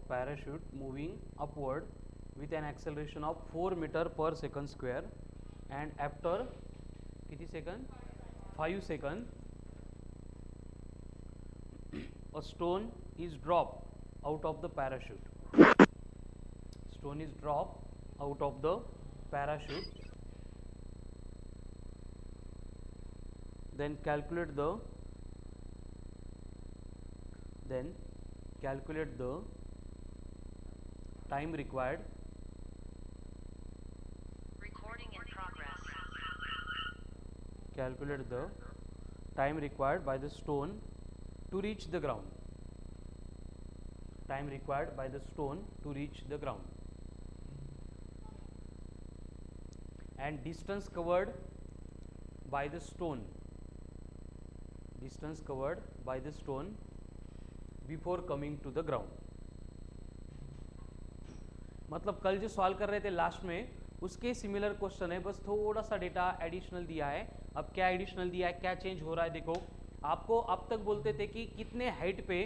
parachute moving upward with an acceleration of 4 meter per second square, and after किती second 5 second a stone is dropped out of the parachute. Stone is dropped out of the parachute. Then calculate the time required. Recording in progress. Calculate the time required by the stone to reach the ground. Time required by the stone to reach the ground. And distance covered by the stone. Distance covered by the stone before coming to the ground. मतलब कल जो solve कर रहे थे last में उसके similar question है, बस थोड़ा सा डेटा एडिशनल दिया है. अब क्या एडिशनल दिया है, क्या चेंज हो रहा है, देखो. आपको अब तक बोलते थे कि कितने हाइट पे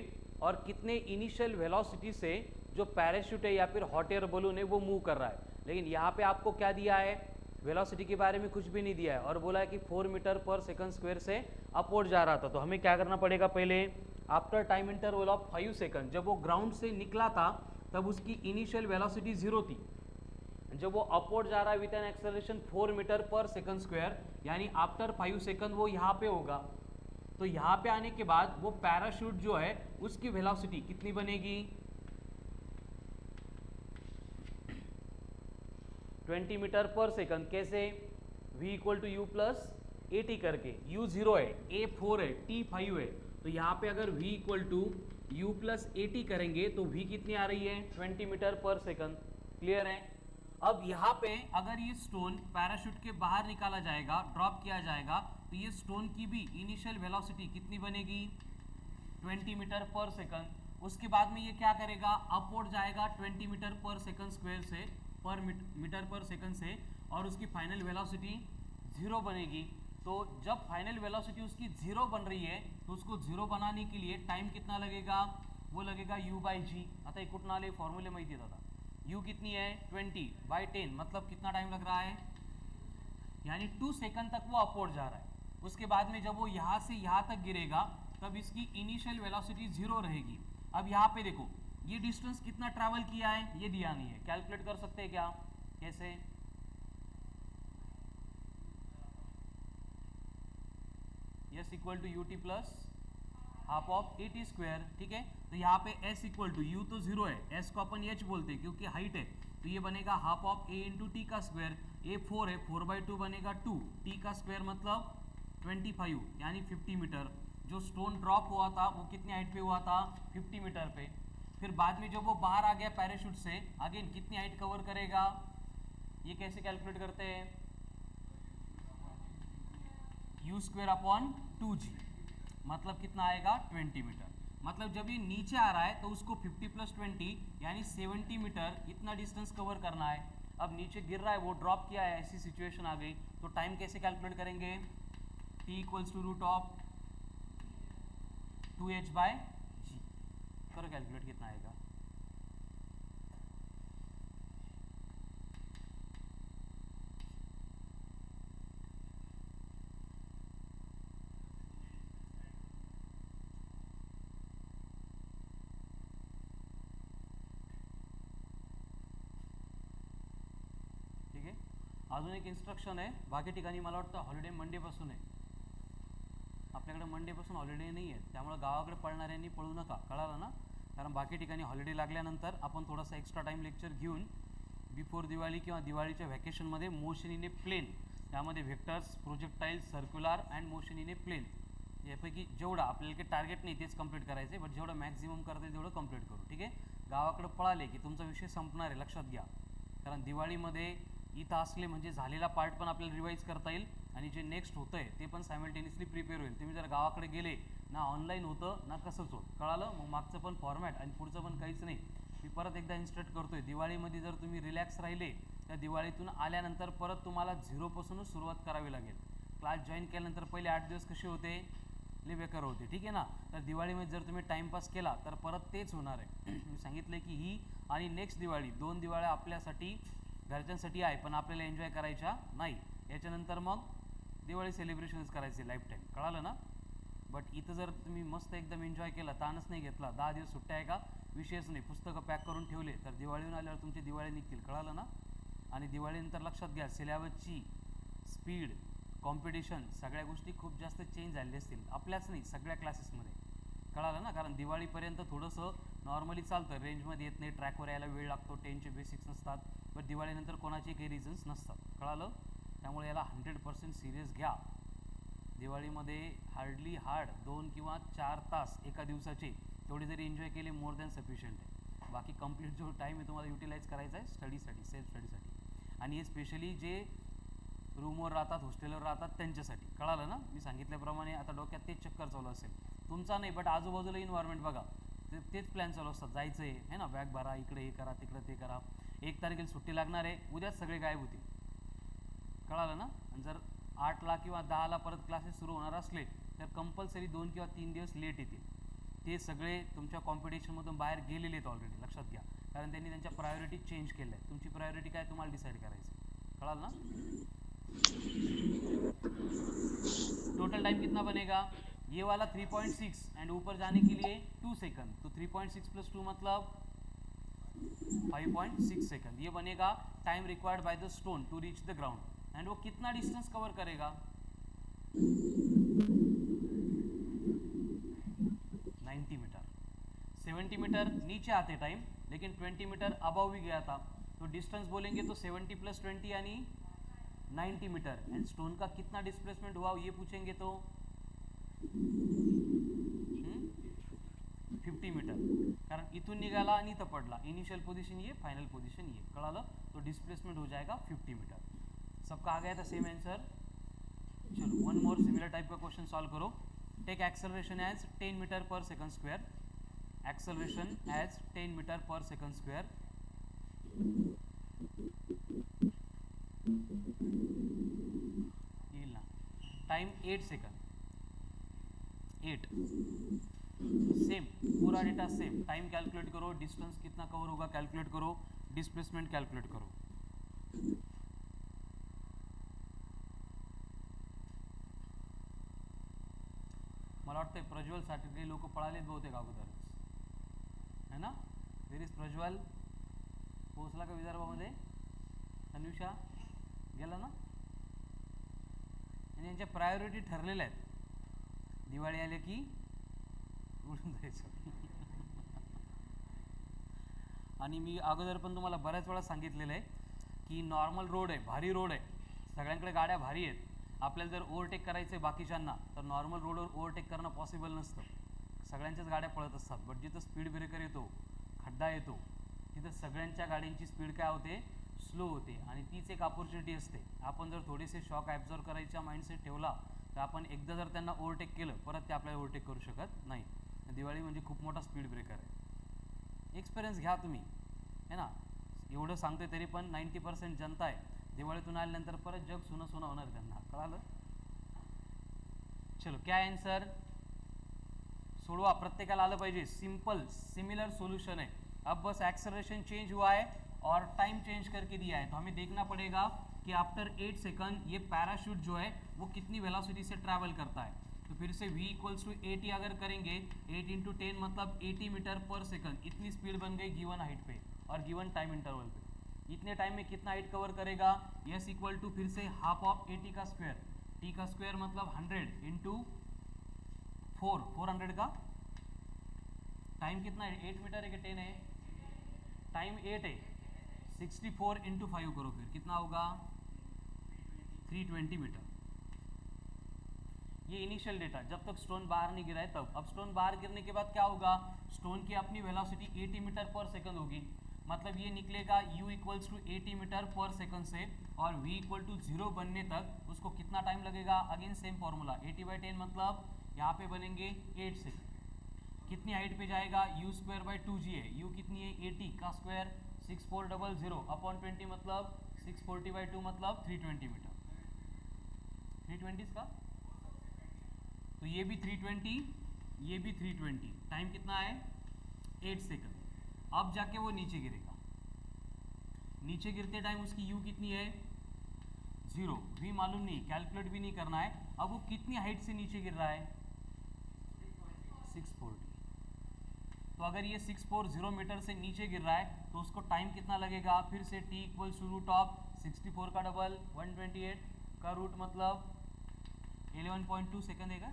और कितने इनिशियल वेलोसिटी से जो पैराशूट है या फिर हॉट एयर बलून है वो मूव कर रहा है, लेकिन यहाँ पे आपको क्या दिया है, वेलोसिटी के बारे में कुछ भी नहीं दिया है और बोला है कि 4 मीटर पर सेकंड स्क्वायर से अपवर्ड जा रहा था. तो हमें क्या करना पड़ेगा, पहले after time interval of 5 second जब वो ग्राउंड से निकला था तब उसकी इनिशियल वेलोसिटी 0 थी. जब वो अपवर्ड जा रहा है with an acceleration 4 metre per second square, यानी आफ्टर 5 सेकंड वो यहाँ पे होगा. तो यहाँ पे आने के बाद वो पैराशूट जो है उसकी वेलोसिटी कितनी बनेगी, 20 मीटर पर सेकंड. कैसे, v equal to u plus a t करके. u 0 है, a 4 है, t 5 है. तो यहाँ पे अगर v equal to u plus a t करेंगे तो v कितनी आ रही है, 20 मीटर पर सेकंड. क्लियर है. अब यहाँ पे अगर ये स्टोन पैराशूट के बाहर निकाला जाएगा, ड्रॉप किया जाएगा, तो ये स्टोन की भी इनिशियल वेलोसिटी कितनी बनेगी, 20 मीटर पर सेकंड. उसके बाद में ये क्या करेगा, अपवर्ड जाएगा 20 मीटर पर सेकंड स्क्वायर से, पर मीटर पर सेकंड से, और उसकी फाइनल वेलोसिटी 0 बनेगी. तो जब फाइनल वेलोसिटी उसकी 0 बन रही है तो उसको 0 बनाने के लिए टाइम कितना लगेगा, वो लगेगा u/g. आता कुठून आले फॉर्म्युले माहिती आहे दादा. u कितनी है, 20/10, मतलब कितना टाइम लग रहा है, यानी 2 सेकंड तक वो अपवर्ड जा रहा है. उसके बाद में जब वो यहाँ से यहाँ तक गिरेगा तब इसकी इनिशियल वेलोसिटी 0 रहेगी. अब यहाँ पे देखो ये डिस्टेंस कितना ट्रैवल किया है ये दिया नहीं है, कैलकुलेट कर सकते हैं क्या, कैसे, s equal to u t plus half of a t square. ठीक है. तो यहाँ पे s इक्वल टू u तो 0 है, s को अपन h बोलते हैं क्योंकि हाइट है, तो ये बनेगा half of a into T का स्क्वायर. a 4 है, 4/2 बनेगा 2, t का स्क्वायर मतलब 25 यानी 50 मीटर. जो स्टोन ड्रॉप हुआ था वो कितनी हाइट पे हुआ था, 50 मीटर पे. फिर बाद में जब वो बाहर आ गया पैराशूट से, अगेन कितनी हाइट कवर करेगा, ये कैसे कैलकुलेट करते हैं, u²/2g, मतलब कितना आएगा, 20 मीटर. मतलब जब ये नीचे आ रहा है तो उसको 50 + 20 यानी 70 मीटर इतना डिस्टेंस कवर करना है. अब नीचे गिर रहा है, वो ड्रॉप किया है, ऐसी सिचुएशन आ गई, तो टाइम कैसे कैलकुलेट करेंगे, t = √2h/g. करो कैलकुलेट कितना आएगा, अजून एक इन्स्ट्रक्शन आहे. बाकी ठिकाणी मला वाटतं हॉलिडे मंडेपासून आहे, आपल्याकडे मंडेपासून हॉलिडे नाही आहे, त्यामुळे गावाकडे पळणाऱ्यांनी पळू नका, कळालं ना. कारण बाकी ठिकाणी हॉलिडे लागल्यानंतर आपण थोडासा एक्स्ट्रा टाइम लेक्चर घेऊन बिफोर दिवाळी किंवा दिवाळीच्या व्हॅकेशनमध्ये मोशन इन ए प्लेन, त्यामध्ये vectors, projectiles, circular and motion in a plane यापैकी जेवढं आपल्याला काही टार्गेट नाही तेच कंप्लीट करायचं आहे, बट जेवढं मॅक्झिमम करता येईल तेवढं कंप्लीट करू. ठीक आहे. गावाकडे पळाले की तुमचा विषय संपणार आहे, लक्षात घ्या. कारण दिवाळीमध्ये इथं असले म्हणजे झालेला पार्ट पण आपल्याला रिवाइज करता येईल आणि जे नेक्स्ट होतं आहे ते पण सायमल्टेनियसली प्रिपेअर होईल. तुम्ही जर गावाकडे गेले ना ऑनलाईन होतं ना कसंच होत, कळालं. मग मागचं पण फॉर्मॅट आणि पुढचं पण काहीच नाही. मी परत एकदा इन्स्ट्रक्ट करतोय, दिवाळीमध्ये जर तुम्ही रिलॅक्स राहिले त्या दिवाळीतून आल्यानंतर परत तुम्हाला 0 पासूनच सुरुवात करावी लागेल. क्लास जॉईन केल्यानंतर पहिले 8 दिवस कसे होते, लय बेकार होते, ठीक आहे ना. तर दिवाळीमध्ये जर तुम्ही टाइमपास केला तर परत तेच होणार आहे. मी सांगितलं की ही आणि नेक्स्ट दिवाळी, 2 दिवाळ्या आपल्यासाठी घरच्यांसाठी आहे, पण आपल्याला एन्जॉय करायच्या नाही. याच्यानंतर मग दिवाळी सेलिब्रेशन्स करायचे लाईफ टाईम, कळालं ना. बट इथं जर तुम्ही मस्त एकदम एन्जॉय केला, ताणच नाही घेतला, 10 दिवस सुट्ट्या आहे का विषयच नाही, पुस्तकं पॅक करून ठेवले, तर दिवाळीहून आल्यावर तुमची दिवाळी निघतील, कळालं ना. आणि दिवाळीनंतर लक्षात घ्या, सिलेबसची स्पीड, कॉम्पिटिशन, सगळ्या गोष्टी खूप जास्त चेंज झालेली असतील, आपल्याच नाही सगळ्या क्लासेसमध्ये, कळालं ना. कारण दिवाळीपर्यंत थोडंसं नॉर्मली चालतं, रेंजमध्ये येत नाही, ट्रॅकवर यायला वेळ लागतो, 10चे बेसिक्स नसतात, पण दिवाळीनंतर कोणाचे काही रिझन्स नसतात, कळालं. त्यामुळे याला 100% सिरियस घ्या. दिवाळीमध्ये हार्ड 2 किंवा 4 तास एका दिवसाचे तेवढे जरी एन्जॉय केले, मोर दॅन सफिशियंट आहे. बाकी कंप्लीट जो टाईम आहे तुम्हाला युटिलाइज करायचा आहे स्टडीसाठी, सेल्फ स्टडीसाठी. आणि हे स्पेशली जे रूमवर राहतात, हॉस्टेलवर राहतात त्यांच्यासाठी, कळालं ना. मी सांगितल्याप्रमाणे आता डोक्यात तेच चक्कर चालू असेल तुमचा नाही, बट आजूबाजूला इन्व्हायरमेंट बघा, तेच प्लॅन चालू असतात, जायचं आहे ना, बॅग भरा, इकडे हे करा, तिकडे ते करा, 1 तारखेला सुट्टी लागणार आहे, उद्याच सगळे गायब होतील, कळालं ना. आणि जर 8ला किंवा 10ला परत क्लासेस सुरू होणार असले तर कंपल्सरी 2 किंवा 3 दिवस लेट येतील. ते सगळे तुमच्या कॉम्पिटिशनमधून बाहेर गेलेले आहेत ऑलरेडी, लक्षात घ्या. कारण त्यांनी त्यांच्या प्रायोरिटी चेंज केल्या आहेत. तुमची प्रायोरिटी काय तुम्हाला डिसाईड करायचं, कळालं ना. टोटल टाइम कितना बनेगा, ये वाला 3.6 एंड ऊपर जाने के लिए 2 सेकंड, तो 3.6 + 2 मतलब 5.6 सेकंड. ये बनेगा time required by the stone to reach the ground. And वो कितना डिस्टेंस कवर करेगा, 90 मीटर. 70 मीटर नीचे आते टाइम, लेकिन 20 मीटर अबव भी गया था, तो डिस्टेंस बोलेंगे तो 70 + 20 यानी 90 मीटर. एंड स्टोन का कितना डिस्प्लेसमेंट हुआ ये पूछेंगे तो 50 मीटर. कारण इथून निघाला आणि इथं पडला, इनिशियल पोजीशन ये, फाइनल पोजीशन ये, कळालं. तो डिस्प्लेसमेंट हो जाएगा 50 मीटर. सबका आ गया था सेम आंसर. चलो वन मोर सिमिलर टाइप का क्वेश्चन सॉल्व करो. Take acceleration as 10 metre per second square. Acceleration as 10 metre per second square. येईल ना. Time 8 second. 8 सेम, पूरा डेटा सेम. टाइम कैलकुलेट करो, डिस्टेंस कितना कवर होगा कैलकुलेट करो, डिस्प्लेसमेंट कैलकुलेट करो. मला वाटतं प्रज्वल साठी लोक पळालेत बहुतेक अगोदरच, है ना. व्हेर इज प्रज्वल, पोहोचला का विदर्भामध्ये. अनुषा गेला ना. आणि यांच्या प्रायोरिटी ठरलेल्या आहेत, दिवाळी आले की उडून जायचं. आणि मी अगोदर पण तुम्हाला बऱ्याच वेळा सांगितलेलं आहे की नॉर्मल रोड आहे, भारी रोड आहे, सगळ्यांकडे गाड्या भारी आहेत. आपल्याला जर ओव्हरटेक करायचं आहे बाकीच्यांना तर नॉर्मल रोडवर ओव्हरटेक करणं पॉसिबल नसतं, सगळ्यांच्याच गाड्या पळत असतात. बट जिथं स्पीड ब्रेकर येतो, खड्डा येतो, तिथं सगळ्यांच्या गाड्यांची स्पीड काय होते, स्लो होते. आणि तीच एक अपॉर्च्युनिटी असते. आपण जर थोडेसे शॉक ॲब्झॉर्व करायचा माइंडसेट ठेवला तर आपण एकदा जर त्यांना ओव्हरटेक केलं परत ते आपल्याला ओव्हरटेक करू शकत नाही. दिवाळी म्हणजे खूप मोठा स्पीड ब्रेकर आहे. एक्सपिरियन्स घ्या तुम्ही, है ना. एवढं सांगतोय तरी पण 90% जनता आहे, दिवाळीतून आल्यानंतर परत जग सुनं सुनं होणार त्यांना, कळालं. चलो क्या आंसर, सोडवा, प्रत्येकाला आलं पाहिजे. सिंपल सिमिलर सॉल्यूशन है. अब बस एक्सेलरेशन चेंज हुआ है और टाइम चेंज करके दिया है, तो हमें देखना पड़ेगा कि आफ्टर 8 सेकंड ये पैराशूट जो है वो कितनी वेलोसिटी से ट्रैवल करता है. तो फिर से v = 80 अगर करेंगे, 8 × 10 मतलब 80 मीटर पर सेकंड. इतनी स्पीड बन गई गिवन हाइट पे और गिवन टाइम इंटरवल पे. इतने टाइम में कितना हाइट कवर करेगा, s = फिर से हाफ ऑफ 80 का स्क्वायर. t का स्क्वायर मतलब 100 × 4, 400 का. टाइम कितना है, 8 मीटर है कि 10 है, टाइम 8 है. 64 × 5 करो, फिर कितना होगा 320 मीटर. ये इनिशियल डेटा जब तक स्टोन बाहर नहीं गिरा है तब. अब स्टोन बाहर गिरने के बाद क्या होगा, स्टोन की अपनी वेलोसिटी 80 मीटर पर सेकंड होगी, मतलब ये निकलेगा u = 80 मीटर पर सेकंड से, और v = 0 बनने तक उसको कितना टाइम लगेगा. अगेन सेम फॉर्मूला, 80/10 मतलब यहाँ पे बनेंगे 8 सेकंड. कितनी हाइट पे जाएगा, u² / 2g है, u कितनी है 80 का स्क्वायर 6400 अपॉन 20 मतलब 640/2 मतलब 320 मीटर. 320 का तो ये भी 320, ये भी 320, टाइम कितना है 8 सेकंड। अब जाके वो नीचे गिरेगा, नीचे गिरते टाइम उसकी यू कितनी है 0, भी मालूम नहीं, कैलकुलेट भी नहीं करना है। अब वो कितनी हाइट से नीचे गिर रहा है 640। तो अगर ये 640 मीटर से नीचे गिर रहा है तो उसको टाइम कितना लगेगा, फिर से t equals to root of 64 का डबल 128 का रूट मतलब 11.2 सेकंड देगा।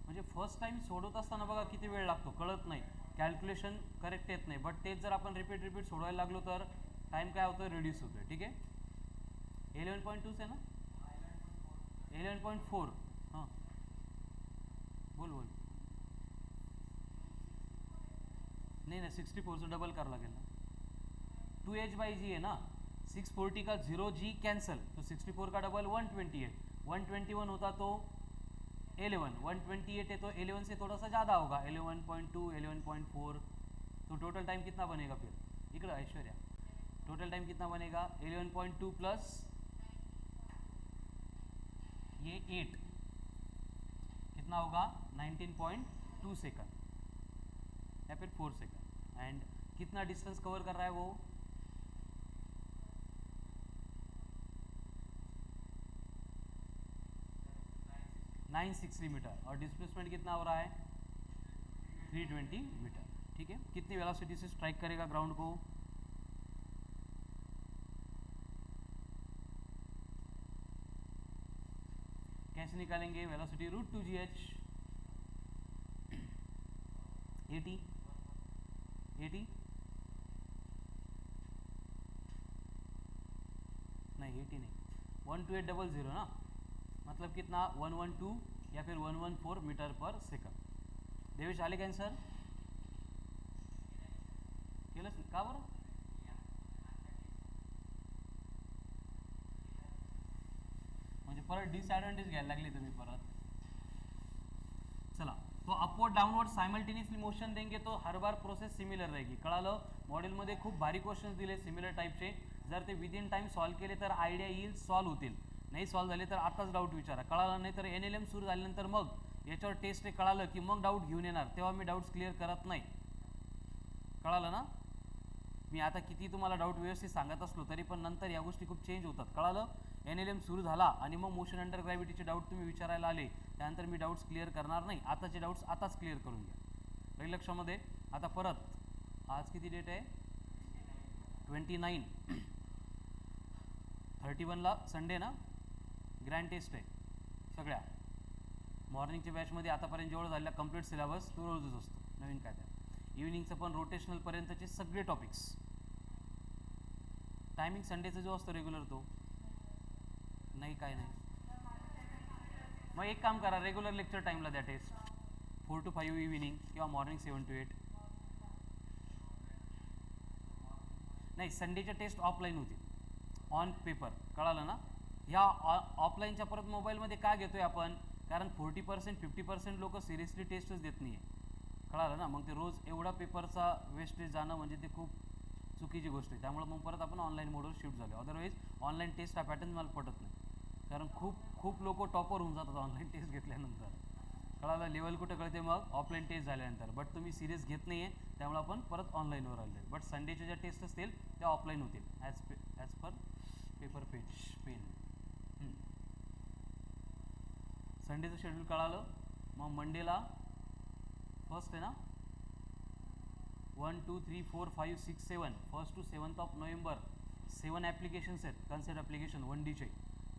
म्हणजे फर्स्ट टाइम सोडवत असताना बघा किती वेळ लागतो कळत नाही, कॅल्क्युलेशन करेक्ट येत नाही, बट तेच जर आपण रिपीट सोडवायला लागलो तर टाइम काय होतं रिड्यूस होतोय। ठीक आहे 11.2 आहे ना 11.4 हां बोल बोल नहीं नहीं 64 से डबल कर लागेल ना 2h/g है ना 640 का 0g कैंसल तो 64 का डबल 128, 121 होता तो 11, 128 है तो 11 से थोड़ा सा ज़्यादा होगा 11.2, 11.4, तो टोटल टाइम कितना बनेगा फिर इकड़ा ऐश्वर्या, टोटल टाइम कितना बनेगा 11.2 प्लस ये 8 कितना होगा 19.2 सेकंड या फिर 4 सेकंड। एंड कितना डिस्टेंस कवर कर रहा है वो 960 मीटर और डिस्प्लेसमेंट कितना हो रहा है 320 मीटर। ठीक है कितनी वेलोसिटी से स्ट्राइक करेगा ग्राउंड को कैसे निकालेंगे वेलोसिटी रूट 2gh 80 नहीं 80 नहीं 12800 ना मतलब कितना 112 या फिर 114 मीटर पर सेकंड। देवेश आले का आन्सर केलंच का बरं म्हणजे परत डिसएडवांटेज घ्यायला लागली तुम्ही परत। चला तो अपवर्ड डाउनवर्ड साइमल्टेनियसली मोशन देंगे तो हर बार प्रोसेस सिमिलर रहेगी। कळालं मॉड्यूलमध्ये खूप भारी क्वेश्चन्स दिले सिमिलर टाईपचे, जर ते विदिन टाइम सॉल्व केले तर आयडिया येईल, सॉल्व होतील, नाही सॉल्व झाले तर आताच डाऊट विचारा। कळालं नाही तर NLM सुरू झाल्यानंतर मग याच्यावर टेस्ट कळालं की मग डाऊट घेऊन येणार, तेव्हा मी डाऊट्स क्लिअर करत नाही। कळालं ना मी आता किती तुम्हाला डाऊट व्यवस्थित सांगत असलो तरी पण नंतर या गोष्टी खूप चेंज होतात। कळालं NLM सुरू झाला आणि मग मोशन अंडर ग्रॅव्हिटीचे डाऊट तुम्ही विचारायला आले त्यानंतर मी डाऊट्स क्लिअर करणार नाही, आताचे डाऊट्स आताच क्लिअर करून घ्या। राहील लक्षामध्ये। आता परत आज किती डेट आहे 29, 31ला संडे ना ग्रँड टेस्ट आहे सगळ्या मॉर्निंगच्या बॅचमध्ये आतापर्यंत जेवढं झालेला कंप्लीट सिलेबस तो रोजच असतो, नवीन काय त्या इव्हिनिंगचं पण रोटेशनल पर्यंतचे सगळे टॉपिक्स। टायमिंग संडेचा जो असतो रेग्युलर तो नाही काय नाही, मग एक काम करा रेग्युलर लेक्चर टाइमला द्या टेस्ट 4 to 5 इव्हिनिंग किंवा मॉर्निंग 7 to 8। नाही संडेच्या टेस्ट ऑफलाईन होती ऑन पेपर, कळालं ना। ह्या ऑफलाईनच्या परत मोबाईलमध्ये का घेतोय आपण, कारण 40% 50% लोक सिरियसली टेस्टच देत नाही आहे, कळालं ना। मग ते रोज एवढा पेपरचा वेस्टेज जाणं म्हणजे ते खूप चुकीची गोष्ट आहे, त्यामुळे मग परत आपण ऑनलाईन मोडवर शिफ्ट झालो। अदरवाईज ऑनलाईन टेस्ट हा पॅटर्न मला पटत नाही, कारण खूप लोक टॉपर होऊन जातात ऑनलाईन टेस्ट घेतल्यानंतर, कळालं। लेवल कुठं कळते मग ऑफलाईन टेस्ट झाल्यानंतर, बट तुम्ही सिरियस घेत नाही आहे त्यामुळे आपण परत ऑनलाईनवर आलो आहे। बट संडेच्या ज्या टेस्ट असतील त्या ऑफलाईन होतील as per paper pen. संडेचं schedule कळालं। मग मंडेला फर्स्ट आहे ना 1 2 3 4 5 6 7 1st to 7th of November 7 applications आहेत कन्सेप्ट ॲप्लिकेशन 1Dचे,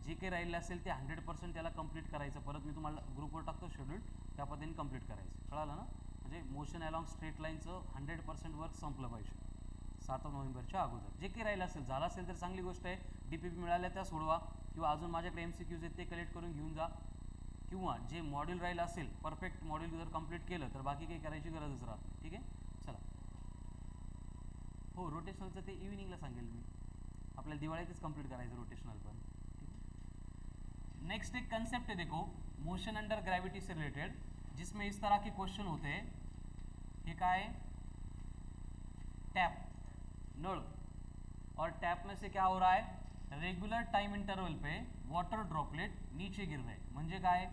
जे काही राहिलं असेल ते 100% त्याला कंप्लीट करायचं। परत मी तुम्हाला ग्रुपवर टाकतो शेड्यूल, त्या पद्धतीने कंप्लीट करायचं, कळालं ना। म्हणजे मोशन अलॉंग स्ट्रेट लाईनचं 100% वर्क संपलं पाहिजे 7 नोव्हेंबरच्या अगोदर। जे काही राहिलं असेल झालं असेल तर चांगली गोष्ट आहे, DPP मिळाल्या त्या सोडवा किंवा अजून माझ्याकडे MCQs आहेत ते कलेक्ट करून घेऊन जा, किंवा जे मॉड्यूल राहिलं असेल परफेक्ट मॉड्यूल जर कंप्लीट केलं तर बाकी काही करायची गरजच राहत नाही। ठीक आहे चला। हो रोटेशनलचं ते इव्हिनिंगला सांगेल मी, आपल्याला दिवाळीतच कंप्लीट करायचं रोटेशनल पण। नेक्स्ट एक कंसेप्ट है देखो मोशन अंडर ग्रेविटी से रिलेटेड, जिसमें इस तरह के क्वेश्चन होते हैं। ये क्या है टैप नळ, और टैप में से क्या हो रहा है, रेगुलर टाइम इंटरवल पे वाटर ड्रॉपलेट नीचे गिर रहे, म्हणजे काय,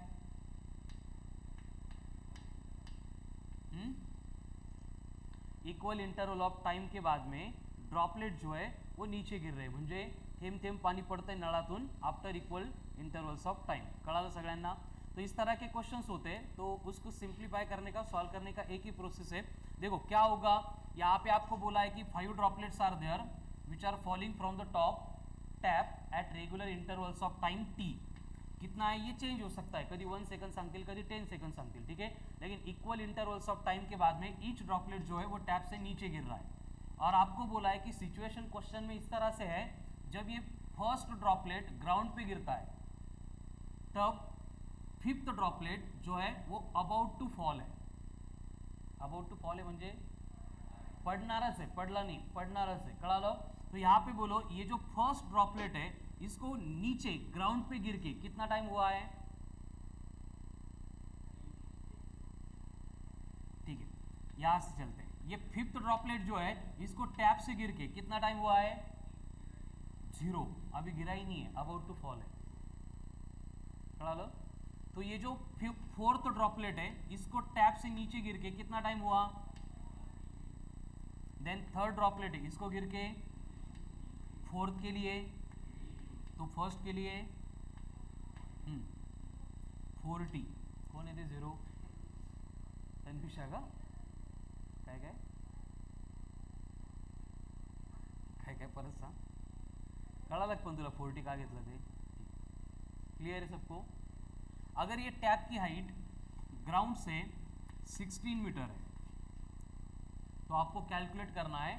इक्वल इंटरवल ऑफ टाइम के बाद में ड्रॉपलेट जो है वो नीचे गिर रहे, म्हणजे थेंब थेंब पाणी पडतंय नळातून after equal intervals of time. कळालं सगळ्यांना. तो इस तरह के क्वेश्चंस होते हैं, तो उसको सिंप्लीफाई करने का, सॉल्व करने का एक ही प्रोसेस है. देखो क्या होगा, यहाँ पे आपको बोला है कि 5 droplets are there which are falling from the top tap at regular intervals of time t. कितना है ये चेंज हो सकता है, कभी 1 सेकंड सांगतील, कभी 10 सेकंड सांगतील, ठीक है. लेकिन इक्वल इंटरवल्स ऑफ टाइम के बाद में ईच ड्रॉपलेट जो है वो टैप से नीचे गिर रहा है. और आपको बोला है कि सिचुएशन क्वेश्चन में इस तरह से है, जब ये फर्स्ट ड्रॉपलेट ग्राउंड पे गिरता है तब फिफ्थ ड्रॉपलेट जो है वो अबाउट टू फॉल है. अबाउट टू फॉल है म्हणजे पडणारच है, पडला नहीं, पडणारच है. कळालं. तो यहाँ पे बोलो ये जो फर्स्ट ड्रॉपलेट है इसको नीचे ग्राउंड पे गिर के कितना टाइम हुआ है, ठीक है. यहां से चलते हैं. ये फिफ्थ ड्रॉपलेट जो है इसको टैप से गिर के कितना टाइम हुआ है, 0. अभी गिरा ही नहीं है, अबाउट टू फॉल है. कळालं. तो ये जो फोर्थ ड्रॉपलेट है इसको टैप से नीचे गिर के कितना टाइम हुआ, देन थर्ड ड्रॉपलेट है इसको गिर के फोर्थ के लिए, तो फर्स्ट के लिए 40. कोण येते 0, तन्विषा का, काय काय काय काय परत सांग. कळालं पण तुला 40 का घेतलं ते, क्लियर है सबको. अगर ये टैप की हाइट ग्राउंड से 16 मीटर है तो आपको कैलकुलेट करना है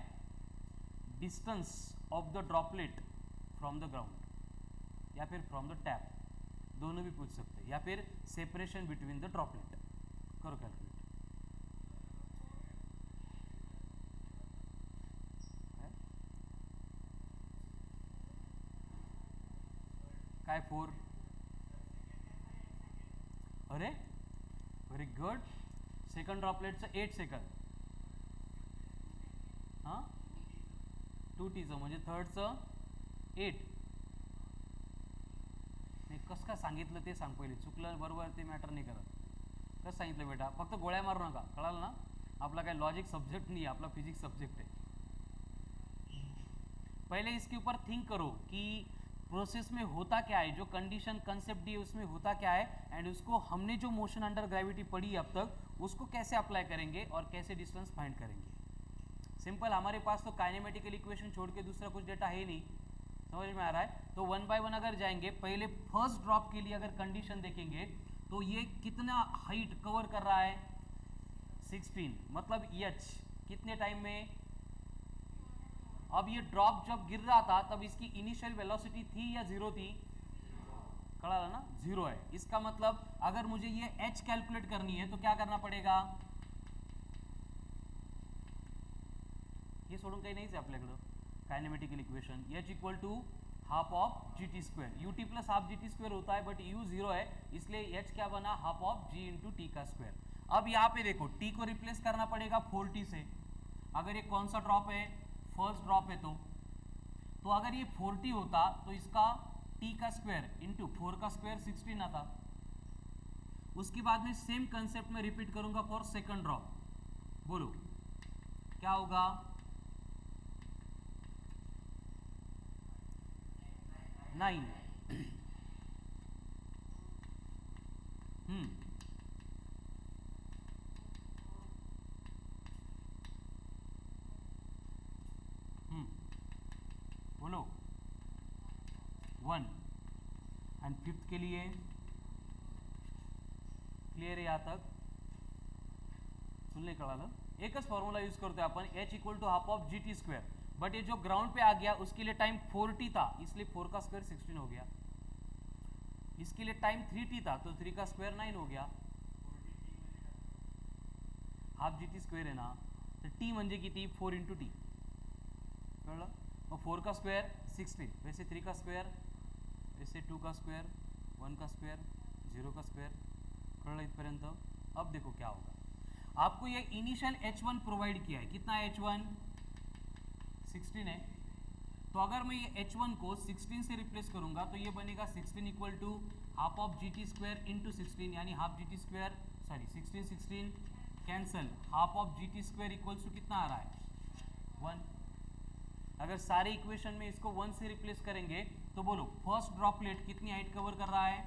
distance of the droplet from the ground या फिर फ्रॉम द टैप, दोनों भी पूछ सकते हैं, या फिर सेपरेशन बिटवीन द ड्रॉपलेट. करो कैलकुलेट. काय 4, अरे व्हेरी गुड. सेकंड ड्रॉपलेटचं 8 सेकंड, हां 2Tचं म्हणजे थर्डचं 8. नाही कसं काय सांगितलं ते सांग पहिले, चुकलं बरोबर ते मॅटर नाही करत. कसं सांगितलं बेटा, फक्त गोळ्या मारू नका. कळालं ना. आपला काय लॉजिक सब्जेक्ट नहीं है, आपला फिजिक्स सब्जेक्ट है. पहले इसके ऊपर थिंक करो कि प्रोसेस में होता क्या है, जो कंडीशन कंसेप्ट दी है उसमें होता क्या है, एंड उसको हमने जो मोशन अंडर ग्रेविटी पढ़ी है अब तक उसको कैसे अप्लाई करेंगे और कैसे डिस्टेंस फाइंड करेंगे. सिंपल. हमारे पास तो काइनेमेटिकल इक्वेशन छोड़ के दूसरा कुछ डेटा है नहीं. समझ में आ रहा है. तो 1 बाय 1 अगर जाएंगे, पहले फर्स्ट ड्रॉप के लिए अगर कंडीशन देखेंगे तो ये कितना हाइट कवर कर रहा है, 16, मतलब एच कितने टाइम में. अब ये ड्रॉप जब गिर रहा था तब इसकी इनिशियल वेलोसिटी थी या 0 थी, कड़ा ना, 0 है. इसका मतलब अगर मुझे ये h कैलकुलेट करनी है तो क्या करना पड़ेगा, ये सोडून काही नाहीच आहे आपल्याकडं. Kinematical equation h equal to half of g t square, u t plus half g t square होता है, बट u 0 है इसलिए h क्या बना, half of g into T का स्क्वायर. अब यहाँ पे देखो t को रिप्लेस करना पड़ेगा 4t से. अगर ये कौन सा ड्रॉप है, फर्स्ट ड्रॉप है, तो अगर ये 4t होता तो इसका t का स्क्वायर इंटू 4 का स्क्वायर 16 आता. उसके बाद में सेम कंसेप्ट में रिपीट करूंगा फॉर सेकंड ड्रॉप. बोलो क्या होगा, 9. बोलो 1. एंड फिफ्थ के लिए क्लियर है यहाँ तक, सुनने कळालं. एकच फॉर्मूला यूज करते हैं अपन, h equal to half of g t square. But ये जो ग्राउंड पे आ गया उसके लिए टाइम 4t था इसलिए 4 का स्क्वायर 16 हो गया. इसके लिए टाइम 3t था तो 3 का स्क्वायर 9 हो गया. हाफ जी टी स्क्वेअर आहे ना, तर t म्हणजे किती, 4 इंटू टी. कळलं. और 4 का स्क्वायर 16, वैसे 3 का स्क्वायर, वैसे 2 का स्क्वायर, 1 का स्क्वायर, 0 का स्क्वायर. कळलं इथपर्यंत. अब देखो क्या होगा. आपको ये इनिशियल h1 प्रोवाइड किया है, कितना है h1, 16 है, तो अगर मैं ये h1 को 16 से रिप्लेस करूंगा तो ये बनेगा 16 equal to half of g t square into 16, यानी half g t square, sorry 16 16 cancel, half of g t square equals to कितना आ रहा है 1। अगर सारे इक्वेशन में इसको 1 से रिप्लेस करेंगे तो बोलो फर्स्ट ड्रॉपलेट कितनी हाइट कवर कर रहा है,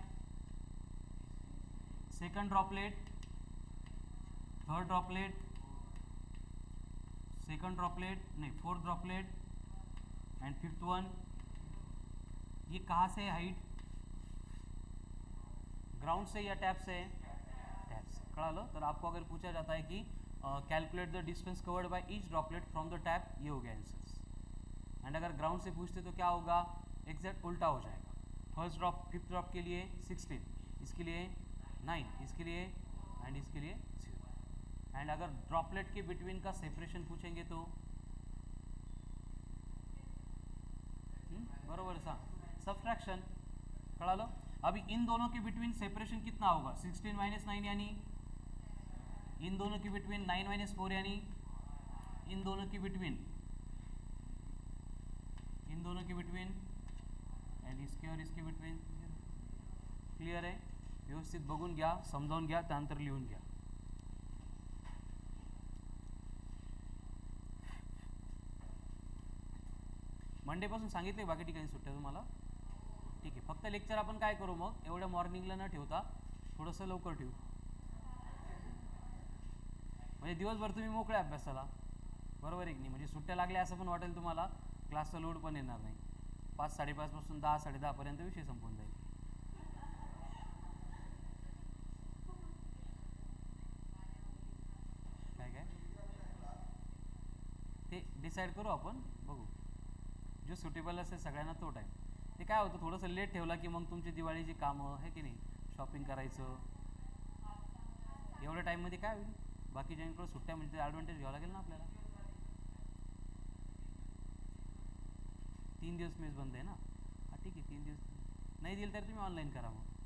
second droplet, third droplet, second droplet नहीं, fourth droplet and fifth one. ये कहाँ से है हाइट, ग्राउंड से या टैप से, टैप से। कड़ा लो, तो आपको अगर पूछा जाता है कि calculate the distance covered by each droplet from the tap, ये हो गया आंसर। एंड अगर ग्राउंड से पूछते तो क्या होगा, एग्जैक्ट उल्टा हो जाएगा। फर्स्ट ड्रॉप, फिफ्थ ड्रॉप के लिए 16, इसके लिए 9, इसके लिए एंड इसके लिए 0। एंड अगर ड्रॉपलेट के बिटवीन का सेपरेशन पूछेंगे तो बरोबर सा सब्ट्रैक्शन। कड़ा लो, अभी इन दोनों के बिटवीन सेपरेशन कितना होगा, 16 माइनस 9, यानी इन दोनों के बिटवीन 9 माइनस 4, यानी इन दोनों के बिटवीन, इन दोनों के बिटवीन एंड इसके और इसके बिटवीन। क्लियर आहे, व्यवस्थित बघून घ्या, समजावून घ्या, त्यानंतर लिहून घ्या। मंडे पासून सांगितले बाकी ठिकाणी सुट्ट्या तुम्हाला, ठीक आहे। फक्त लेक्चर आपण काय करू मग, एवढ्या मॉर्निंगला न ठेवता थोडंसं लवकर ठेवू, म्हणजे दिवसभर तुम्ही मोकळे अभ्यासाला, बरोबर आहे की नाही। म्हणजे सुट्ट्या लागल्या असं पण वाटेल तुम्हाला, क्लासचा लोड पण येणार नाही। 5 5:30 पासून 10 10:30 पर्यंत विषय संपून जाईल। काय काय ते डिसाईड करू आपण, बघू जो सुटेबल असेल सगळ्यांना तो टाईम। ते काय होतं, थोडंसं लेट ठेवला की मग तुमची दिवाळीची कामं आहे की नाही, शॉपिंग करायचं, एवढ्या टाईममध्ये काय होईल, बाकी ज्यांकडे सुट्ट्या म्हणजे ते ॲडव्हान्टेज घ्यावं लागेल ना आपल्याला। 3 दिवस मेस बंद आहे ना, हां ठीक आहे, 3 दिवस नाही दिलं तर तुम्ही ऑनलाईन करा मग।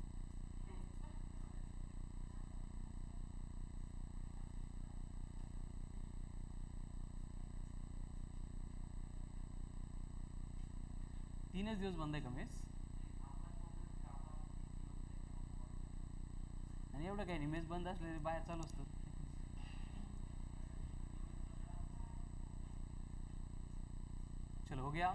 तीनच दिवस बंद आहे का मेस, आणि एवढं काही नाही, मेस बंद असले बाहेर चालू असतं। चलो हो गया,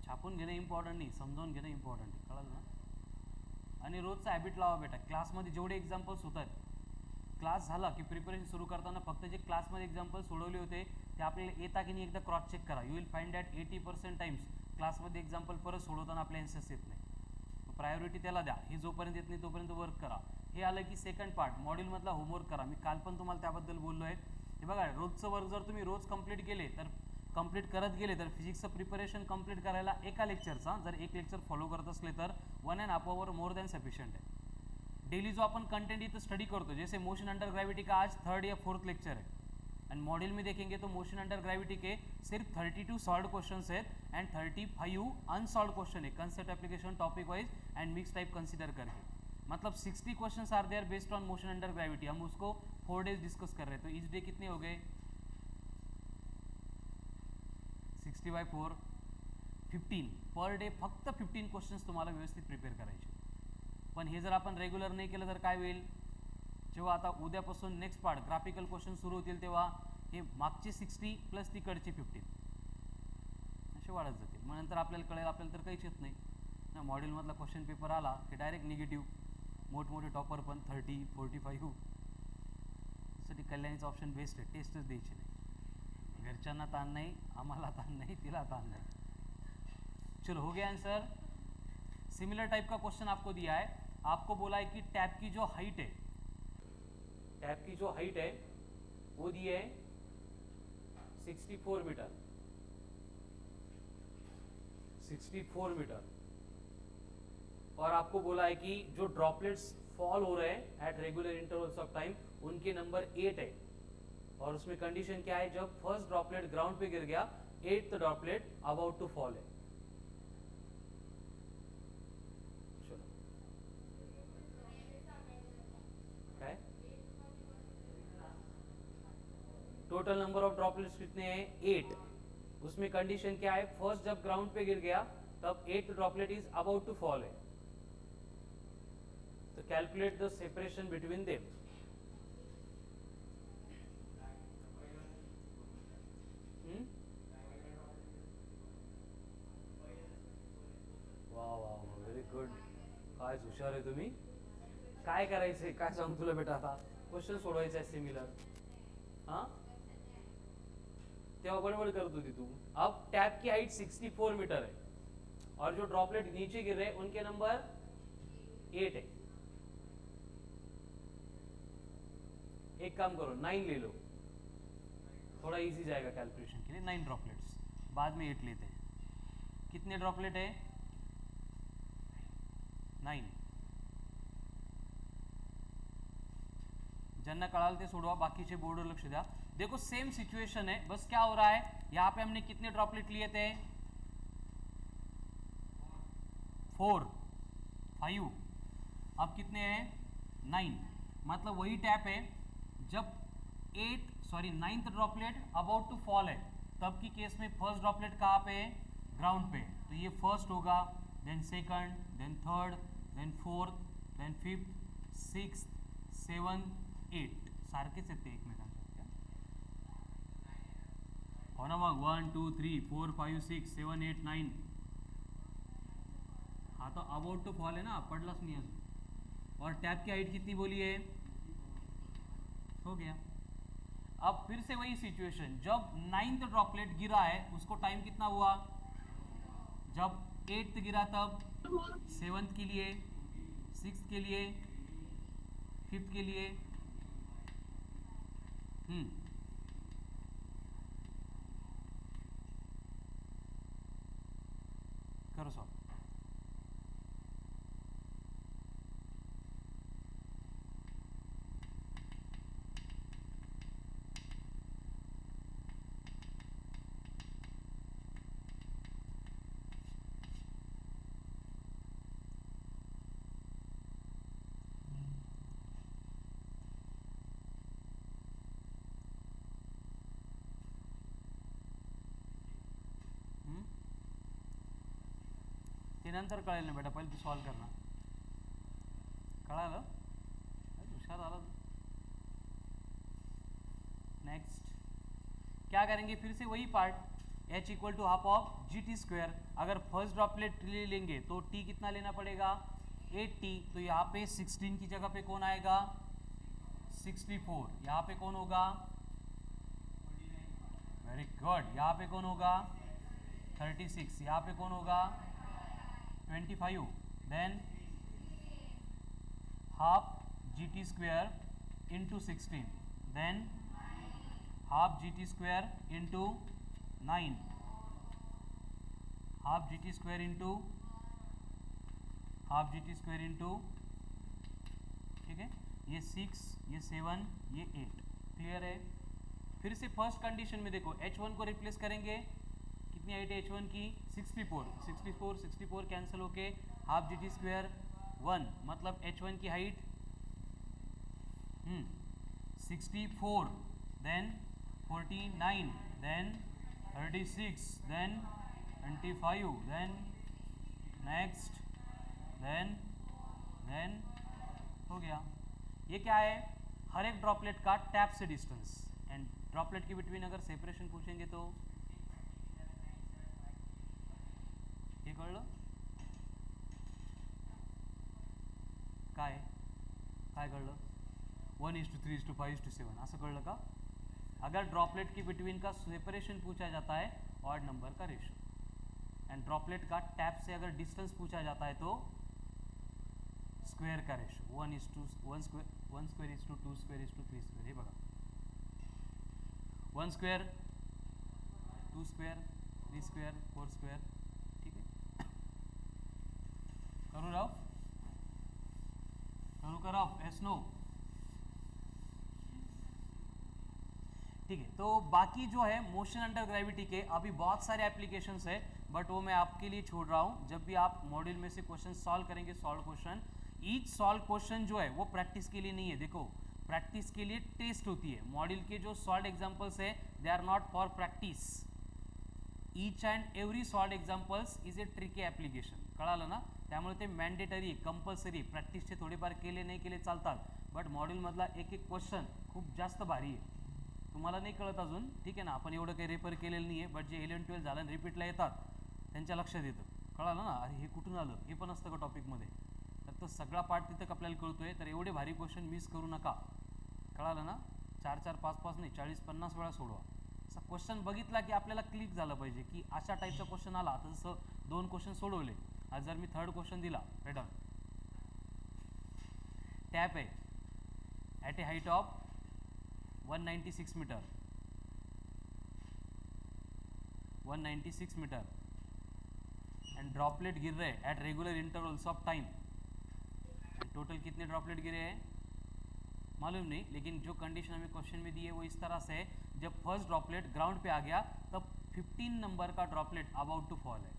छापून घेणं इम्पॉर्टंट नाही, समजावून घेणं इम्पॉर्टंट आहे, कळलं ना। आणि रोजचा हॅबिट लावा बेटा, क्लासमध्ये जेवढे एक्झाम्पल्स होतात, क्लास झाला की प्रिपरेशन सुरू करताना फक्त जे क्लासमध्ये एक्झाम्पल सोडवले होते ते आपल्याला येता की नाही एकदा क्रॉस चेक करा। You will find that 80% times क्लासमध्ये एक्झाम्पल परत सोडवताना आपल्या आन्सर्स येत नाही। प्रायोरिटी त्याला द्या, हे जोपर्यंत येत नाही तोपर्यंत वर्क करा। हे आलं की सेकंड पार्ट मॉड्यूलमधला होमवर्क करा, मी काल पण तुम्हाला त्याबद्दल बोललो आहे। हे बघा, रोजचं वर्क जर तुम्ही रोज कंप्लीट केले तर कंप्लीट करत गेले तर फिजिक्सचं प्रिपरेशन कंप्लीट करायला एका लेक्चरचा, जर एक लेक्चर फॉलो करत असले तर 1.5 आवर मोर दॅन सफिशियंट आहे। डेली जो अपन कंटेंट इथं स्टडी करतो, जैसे मोशन अंडर ग्रेविटी का आज 3rd या 4th लेक्चर है, एंड मॉड्यूल में देखेंगे तो मोशन अंडर ग्रेविटी के सिर्फ 32 सॉल्व क्वेश्चंस हैं एंड 35 अनसॉल्व क्वेश्चन है, concept application topic wise and mix type consider करके। मतलब 60 questions are there based on motion under gravity. हम उसको 4 डेज डिस्कस कर रहे हैं, तो ईच डे कितने हो गए 60/4 15 पर डे। फक्त 15 क्वेश्चंस तुम्हाला व्यवस्थित प्रिपेअर करायचे। पण हे जर आपण रेग्युलर नाही केलं तर काय होईल, जेव्हा आता उद्यापासून नेक्स्ट पार्ट ग्राफिकल क्वेश्चन सुरू होतील तेव्हा हे मागचे 60 प्लस तिकडचे 15 असे वाढत जातील। मग नंतर आपल्याला कळेल आपल्याला तर काहीच येत नाही ना। मॉड्यूलमधला क्वेश्चन पेपर आला की डायरेक्ट निगेटिव्ह, मोठमोठे टॉपर पण 30 45। त्यासाठी कल्याणीचा ऑप्शन बेस्ट आहे, टेस्टच द्यायची नाही, घरच्यांना ताण नाही, आम्हाला ताण नहीं, तिला ताण नहीं। चलो हो गया आंसर। सिमिलर टाइप का क्वेश्चन आपको दिया है, आपको बोला है कि टैप की जो हाइट है, टैप की जो हाइट है वो दी है 64 मीटर, 64 मीटर। और आपको बोला है कि जो ड्रॉपलेट्स फॉल हो रहे हैं at regular intervals of time उनके नंबर 8 है। और उसमें कंडीशन क्या है, जब फर्स्ट ड्रॉपलेट ग्राउंड पे गिर गया 8th droplet about to fall है। चलो काय टोटल नंबर ऑफ ड्रॉपलेट्स कितने हैं 8। उसमें कंडीशन क्या है, फर्स्ट जब ग्राउंड पे गिर गया तब 8th droplet is about to fall है, तो calculate the separation between them. वाह वाह व्हेरी गुड, काय हुशार आहे तुम्ही। काय करायचंय, काय सांगू तुला बेटा, आता क्वेश्चन सोडवायचा आहे सिमिलर। हाँ तेव्हा बड़बड़ करत होती तू। अब टैप की हाइट 64 मीटर है और जो ड्रॉपलेट नीचे गिर रहे हैं उनके नंबर 8 है। एक काम करो 9 ले लो, थोड़ा इजी जाएगा कैलकुलेशन के लिए। 9 ड्रॉपलेट्स, बाद में 8 लेते हैं। कितने ड्रॉपलेट है 9। ज्यांना कळाल ते सोडवा, बाकीचे बोर्डवर लक्ष द्या। देखो सेम सिचुएशन है, बस क्या हो रहा है, यहां पे हमने कितने ड्रॉपलेट लिए थे 4 5, अब कितने हैं 9। मतलब वही टैप है, जब 9th droplet about to fall है तब की केस में फर्स्ट ड्रॉपलेट कहाँ पे है ग्राउंड पे, तो ये फर्स्ट होगा, then second, then third, then fourth, then fifth, sixth, 7, 8 सारखेच आहेत ते एकमेकांच्या, हो ना मग 1 2 3 4 5 6 7 8 9। हाँ तो अबाउट टू फॉल है ना, पढ़लाच नहीं अजून। और टैप की हाइट कितनी बोली है, हो गया। अब फिर से वही सिचुएशन, जब 9th ड्रॉपलेट गिरा है उसको टाइम कितना हुआ, जब 8th गिरा तब 7th के लिए, 6th के लिए, 5th के लिए। करो सॉल्व। ते नंतर कळेल ना बेटा, पहिले तू सॉल्व करना, कळालं, हुशार झाला तू। नेक्स्ट क्या करेंगे, फिर से वही part, h equal to half of g t square. अगर फर्स्ट ड्रॉपलेट ले लेंगे तो t कितना लेना पड़ेगा 8t, तो यहाँ पे 16 की जगह पे कौन आएगा 64, यहाँ पे कौन होगा, वेरी गुड, यहाँ पे कौन होगा 36, यहाँ पे कौन होगा 25, than half g t square into 16, than half g t square into 9, half g t square into half g t square into, ठीक है, ये 6, ये 7, ये 8, क्लियर है। फिर से फर्स्ट कंडीशन में देखो h1 को रिप्लेस करेंगे, कितनी हाइट है h1 की 64 कैंसिल होके हाफ जी टी स्क्वायर 1, मतलब h1 की height 64, then 49, then 36, then 25, then next, then हो गया। ये क्या है, हर एक ड्रॉपलेट का टैप से डिस्टेंस, एंड ड्रॉपलेट के बिटवीन अगर सेपरेशन पूछेंगे तो हे कळलं काय कळलं 1:3:5:7 असं कळलं का। अगर ड्रॉपलेट के बिटवीन का सेपरेशन पूछा जाता है ऑड नंबर का रेशो, एंड ड्रॉपलेट का टैप से अगर डिस्टेंस पूछा जाता है तो स्क्वेअर का रेशो 1:1 स्क्वेअर 2 स्क्वेअर 3 स्क्वेअर, हे बघा 1 स्क्वेअर 2 स्क्वेअर 3 स्क्वेअर 4 स्क्वेअर, ठीक है। करू रफ एस नो, ठीक है। तो बाकी जो है मोशन अंडर ग्रेविटी के अभी बहुत सारे एप्लीकेशंस है, बट वो मैं आपके लिए छोड़ रहा हूँ। जब भी आप मॉड्यूल में से क्वेश्चन सॉल्व करेंगे, solve question, each solve question जो है वो प्रैक्टिस के लिए नहीं है। देखो प्रैक्टिस के लिए टेस्ट होती है. मॉड्यूल के जो सॉल्व एग्जाम्पल्स है they are not for practice. Each and every solved examples is a tricky application. कळालं ना. त्यामुळे ते मॅन्डेटरी कंपल्सरी प्रॅक्टिसचे थोडेफार केले नाही केले चालतात. बट मॉड्यूलमधला एक एक क्वेश्चन खूप जास्त भारी आहे. तुम्हाला नाही कळत अजून ठीक आहे ना. आपण एवढं काही रेफर केलेलं नाही आहे. बट जे 11-12 झालं आणि रिपीटला येतात त्यांच्या लक्षात येतं. कळालं ना. अरे हे कुठून आलं हे पण असतं का टॉपिकमध्ये. तर तो सगळा पार्ट तिथं आपल्याला कळतोय. तर एवढे भारी क्वेश्चन मिस करू नका. कळालं ना. 4-4 5-5 नाही 40-50 वेळा सोडवा. असा क्वेश्चन बघितला की आपल्याला क्लिक झालं पाहिजे की अशा टाईपचा क्वेश्चन आला तर जसं 2 क्वेश्चन सोडवले. आज जर मी थर्ड क्वेश्चन दिला पॅटर्न टॅप आहे at a height of 196 metre 196 metre and droplet गिर रहे हैं at regular intervals of time. Total कितने ड्रॉपलेट गिरे हैं मालूम नहीं, लेकिन जो कंडीशन हमें क्वेश्चन में दी है वो इस तरह से है. जब फर्स्ट ड्रॉपलेट ग्राउंड पे आ गया तब 15 नंबर का ड्रॉपलेट अबाउट टू फॉल है.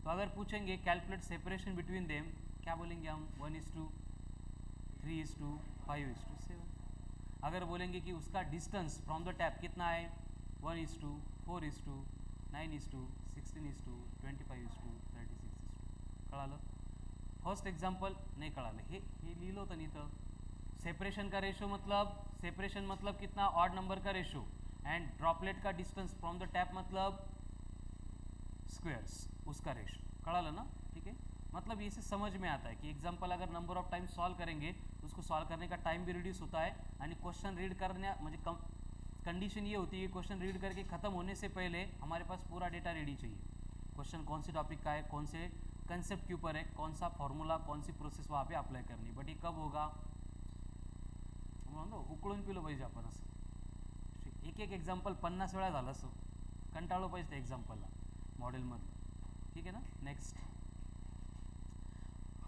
तो अगर पूछेंगे कैलकुलेट सेपरेशन बिटवीन देम, क्या बोलेंगे हम 1:3, 3:5, 5:7. अगर बोलेंगे कि उसका डिस्टेंस फ्रॉम द टैप कितना है 1:4:9:2 16:2 25:2 36:2. कळालं. फर्स्ट एग्जाम्पल नाही कळालं हे लिहिलं होतं नाही तर. सेपरेशन का रेशो मतलब कितना ऑड नंबर का रेशो एंड ड्रॉपलेट का डिस्टेंस फ्रॉम द टैप मतलब स्क्वायर्स उसका रेशो. कळालं ना. ठीक है. मतलब ये से समझ में आता है कि एग्जाम्पल अगर नंबर ऑफ टाइम सॉल्व करेंगे उसको सॉल्व करने का टाइम भी रिड्यूस होता है. आणि क्वेश्चन रीड करने म्हणजे कंडीशन ये होती है कि क्वेश्चन रीड करके ख़त्म होने से पहले हमारे पास पूरा डेटा रेडी चाहिए. क्वेश्चन कौन से टॉपिक का है, कौन से कंसेप्ट के ऊपर है, कौन सा फॉर्मूला कौन सी प्रोसेस वहाँ पे अप्लाई करनी. बट ये कब होगा उकळून पिलं पाहिजे आपण असं. एक एक एक्झाम्पल 50 वेळा झालं असं कंटाळलो पाहिजे त्या एक्झाम्पलला मॉडेलमधलं. ठीक है ना. नेक्स्ट.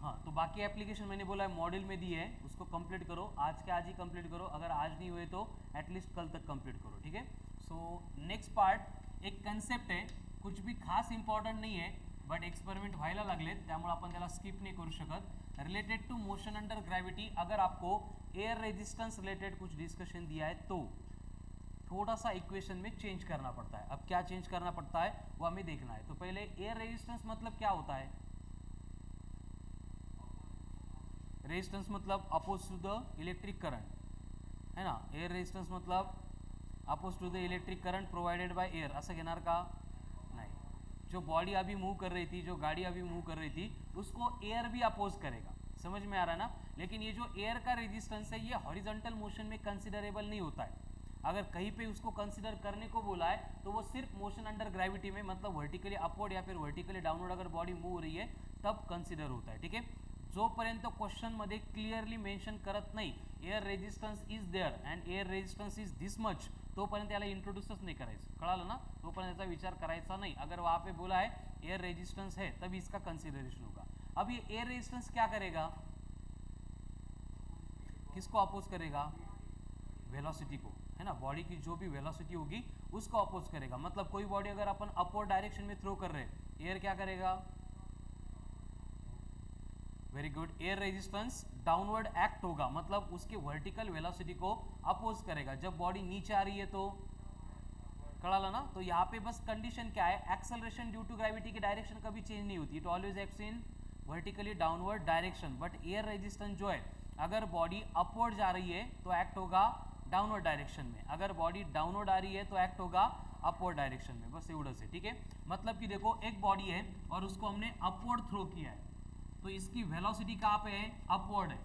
हाँ तो बाकी एप्लीकेशन मैंने बोला है मॉड्यूल में दी है उसको कंप्लीट करो. आज के आज ही कंप्लीट करो. अगर आज नहीं हुए तो एटलीस्ट कल तक कंप्लीट करो. ठीक है. सो नेक्स्ट पार्ट एक कन्सेप्ट है कुछ भी खास इंपॉर्टंट नहीं है बट एक्सपेरिमेंट व्हायला लागलेत त्यामुळे आपण त्याला स्किप नहीं करू शकत. Related to motion under gravity अगर आपको एयर रेजिस्टेंस रिलेटेड कुछ डिस्कशन दिया है तो थोड़ा सा इक्वेशन में चेंज करना पड़ता है. अब क्या चेंज करना पड़ता है वो हमें देखना है. तो पहले एयर रेजिस्टेंस मतलब क्या होता है. रेजिस्टेंस मतलब oppose to the electric current है ना. एयर रेजिस्टेंस मतलब oppose to the electric current provided by air असं घेणार का नाही. जो बॉडी अभी मूव कर रही थी जो गाड़ी अभी मूव कर रही थी उसको एयर भी अपोज करेगा. समझ में आ रहा है ना. लेकिन ये जो एयर का रेजिस्टेंस है ये हॉरिजॉन्टल मोशन में कंसिडरेबल नहीं होता है. अगर कहीं पे उसको कंसिडर करने को बोला है तो वो सिर्फ मोशन अंडर ग्रेविटी में मतलब वर्टिकली अपवर्ड या फिर वर्टिकली डाउनवर्ड अगर बॉडी मूव हो रही है तब कंसिडर होता है. ठीक है. जोपर्यंत क्वेश्चन मध्ये क्लिअरली मेन्शन करत नाही air resistance is there and air resistance is this much तोपर्यंत याला इंट्रोड्यूसच नहीं करायचं. कळालं ना. तोपर्यंत याचा विचार करायचा नहीं. अगर वहाँ पे बोला है एयर रेजिस्टेंस है तभी इसका कंसिडरेशन होगा. अब ये एयर रेजिस्टेंस क्या करेगा किसको अपोज करेगा वेलोसिटी को है ना. बॉडी की जो भी वेलोसिटी होगी उसको अपोज करेगा. मतलब कोई बॉडी अगर अपन अपवर्ड डायरेक्शन में थ्रो कर रहे हैं एयर क्या करेगा very good. Air resistance downward act होगा मतलब उसके वर्टिकल वेलोसिटी को अपोज करेगा. जब बॉडी नीचे आ रही है तो कळाला ना. तो यहाँ पे बस कंडीशन क्या है एक्सेलरेशन ड्यू टू ग्रेविटी की डायरेक्शन कभी चेंज नहीं होती. It always acts in vertically downward direction. But air resistance जो है अगर बॉडी अपवर्ड जा रही है तो एक्ट होगा डाउनवर्ड डायरेक्शन में. अगर बॉडी डाउनवर्ड आ रही है तो एक्ट होगा अपवर्ड डायरेक्शन में. बस एवढंच है. ठीक है. मतलब कि देखो एक बॉडी है और उसको हमने अपवर्ड थ्रो किया है तो इसकी वेलोसिटी कहाँ पे है अपवर्ड है.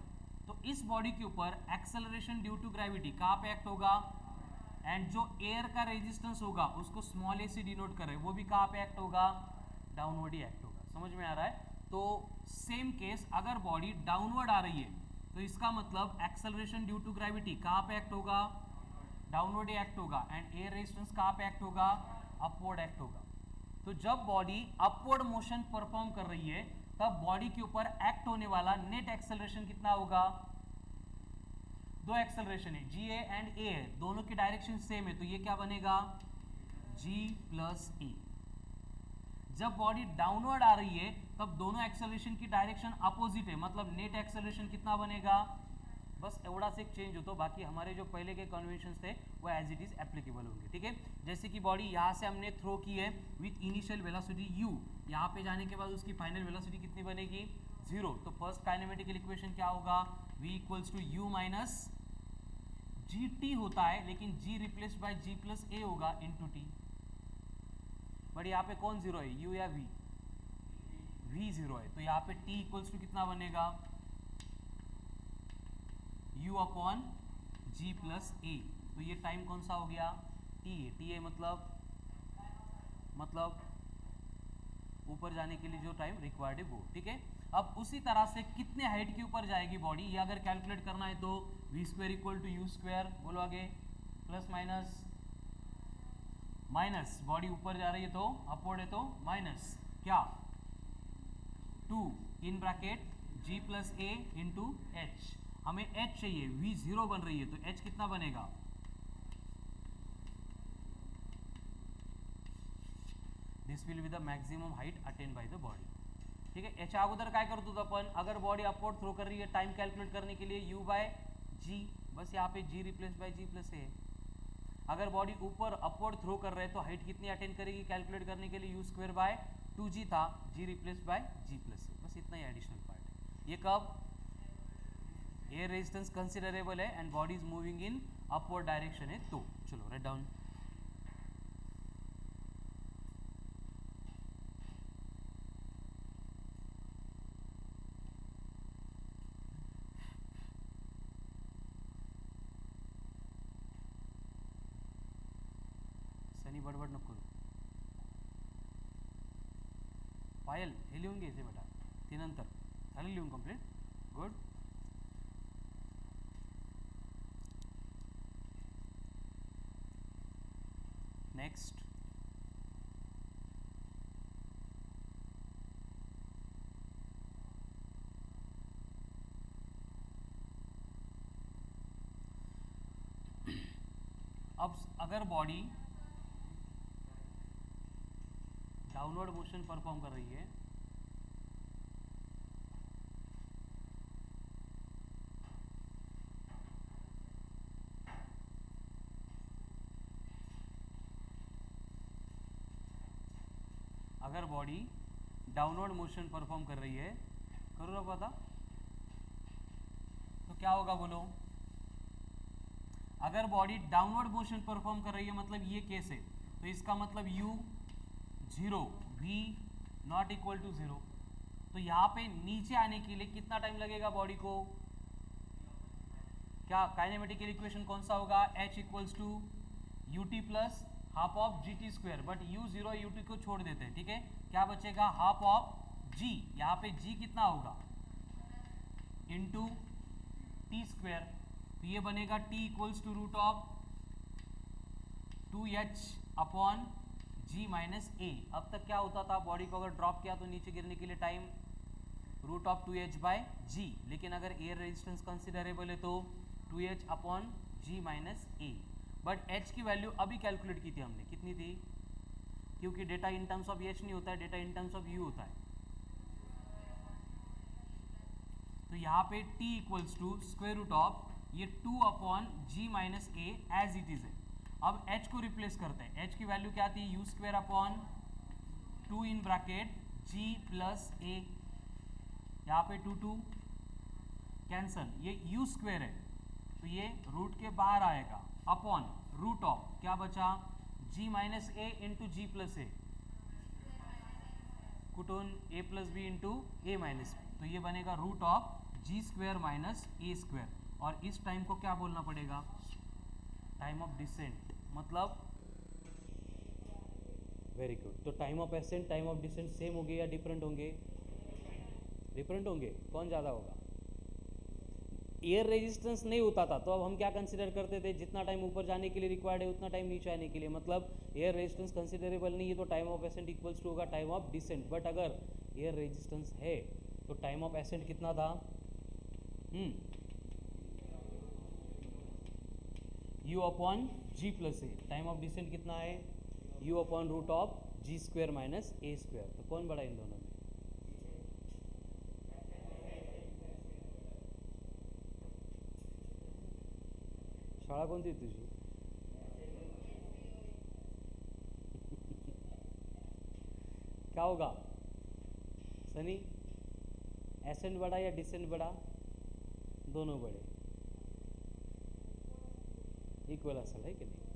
तो इस बॉडी के ऊपर एक्सेलरेशन ड्यू टू ग्रेविटी कहाँ पे एक्ट होगा एंड जो एयर का रेजिस्टेंस होगा उसको स्मॉल ए से डिनोट कर रहे हैं वो भी कहाँ पे एक्ट होगा डाउनवर्ड ही एक्ट होगा. समझ में आ रहा है. तो सेम केस अगर बॉडी डाउनवर्ड आ रही है तो इसका मतलब एक्सेलरेशन ड्यू टू ग्रेविटी कहाँ पे एक्ट होगा डाउनवर्ड ही एक्ट होगा एंड एयर रेजिस्टेंस कहाँ पे एक्ट होगा अपवर्ड एक्ट होगा. तो जब बॉडी अपवर्ड मोशन परफॉर्म कर रही है तब बॉडी के ऊपर एक्ट होने वाला नेट एक्सेलरेशन कितना होगा. दो एक्सेलरेशन है जी ए एंड ए है दोनों की डायरेक्शन सेम है तो ये क्या बनेगा g प्लस ए. जब बॉडी डाउनवर्ड आ रही है तब दोनों एक्सेलरेशन की डायरेक्शन अपोजिट है मतलब नेट एक्सेलरेशन कितना बनेगा बस एवढा से एक चेंज होता, बाकी हमारे जो पहले के कन्वेंशन थे वो एज इट इज एप्लीकेबल होंगे, ठीक है। जैसे कि बॉडी यहाँ से हमने थ्रो की है विथ इनिशियल वेलोसिटी u, यहाँ पे जाने के बाद उसकी फाइनल वेलोसिटी कितनी बनेगी 0, तो फर्स्ट काइनेमेटिकल इक्वेशन क्या होगा v equals to u minus g t होता है, लेकिन g replaced by g plus a होगा इनटू टी। बट यहाँ पे कौन जीरो है, u या v? v जीरो है, तो यहाँ पे t इक्वल्स टू कितना बनेगा u अपॉन g प्लस ए। तो ये टाइम कौन सा हो गया t है, t है मतलब ऊपर जाने के लिए जो टाइम रिक्वायर्ड है वो, ठीक है। अब उसी तरह से कितने हाइट के ऊपर जाएगी बॉडी, ये अगर कैलकुलेट करना है तो v square equal to u square, बोलो आगे, प्लस माइनस बॉडी ऊपर जा रही है तो अपवर्ड है तो माइनस क्या 2 in bracket g plus A into H. हमें h चाहिए, v जीरो बन रही है तो h कितना बनेगा, this will be the maximum height attain by the body, ठीक है। याच्या अगोदर काय करतो आपण, अगर बॉडी अपवर्ड थ्रो कर रही है टाइम कैलकुलेट करने के लिए u बाय g, बस यहाँ पे g replace by g plus a. अगर बॉडी ऊपर अपवर्ड थ्रो कर रहे हैं तो हाइट कितनी अटेन करेगी कैलकुलेट करने के लिए, u स्क्वायर बाय 2g था, g replace by g plus a, बस इतना ही एडिशनल पार्ट है। ये कब एयर रेजिस्टेंस कंसिडरेबल है and body is moving in upward direction है तो। चलो राइट डाउन, सनी बडबड नको करू, पायल हे लिहून घ्यायचे बेटा, ते नंतर झालं लिहून कंप्लीट, गुड। नेक्स्ट, अब अगर बॉडी डाउनवर्ड मोशन परफॉर्म कर रही है अगर बॉडी डाउनवर्ड मोशन परफॉर्म कर रही है, करो ना पता, तो क्या होगा बोलो, अगर बॉडी डाउनवर्ड मोशन परफॉर्म कर रही है मतलब ये केस है, तो इसका मतलब u zero, v not equal to zero, तो यहाँ पे नीचे आने के लिए कितना टाइम लगेगा बॉडी को, क्या काइनेमेटिकल इक्वेशन कौन सा होगा, h equals to u t plus half of g t square, but u zero u t को छोड़ देते हैं, ठीक है। क्या बचेगा हाफ ऑफ g, यहाँ पे g कितना होगा इंटू टी स्क्वायर, तो ये बनेगा t equals to root of 2h upon g minus a. अब तक क्या होता था, बॉडी को अगर ड्रॉप किया तो नीचे गिरने के लिए time root of 2h by g, लेकिन अगर एयर रेजिस्टेंस कंसिडरेबल है तो 2h upon g minus a. But h की वैल्यू अभी कैलकुलेट की थी हमने, कितनी थी, क्योंकि data in terms of h नहीं होता है, data in terms of u होता है, तो यहाँ पे t equals to square root of ये 2 upon g minus a as it is है। अब h को रिप्लेस करते हैं, h की वैल्यू क्या थी, u square upon 2 in bracket g plus a, यहाँ पे 2 कैंसल, ये u स्क्वायर है तो ये रूट के बाहर आएगा, अपॉन रूट ऑफ क्या बचा g minus a into g plus a, कुटून a plus b into a minus b, तो ये बनेगा root of g square minus a square. और इस टाइम को क्या बोलना पड़ेगा, टाइम ऑफ डिसेंट, मतलब वेरी गुड। तो time of ascent time of descent same होंगे या डिफरेंट होंगे, डिफरेंट होंगे, कौन ज़्यादा होगा, एयर रेजिस्टेंस नहीं होता था तो अब हम क्या कंसीडर करते थे, जितना टाइम ऊपर जाने के लिए रिक्वायर्ड है उतना टाइम नीचे आने के लिए, मतलब एयर रेजिस्टेंस कंसीडरेबल नहीं है तो time of ascent equals to होगा टाइम ऑफ डिसेंट। बट अगर एयर रेजिस्टेंस है तो टाइम ऑफ एसेंट कितना था, u upon g plus a, time of descent कितना है, u upon root of g square minus a square, तो कौन बड़ा इन दोनों में, शाळा कोणती आहे तुझी? क्या होगा सनी? एसेंट बड़ा या डिसेंट बड़ा? दोनों बड़े, इक्वल असेल है की नाही?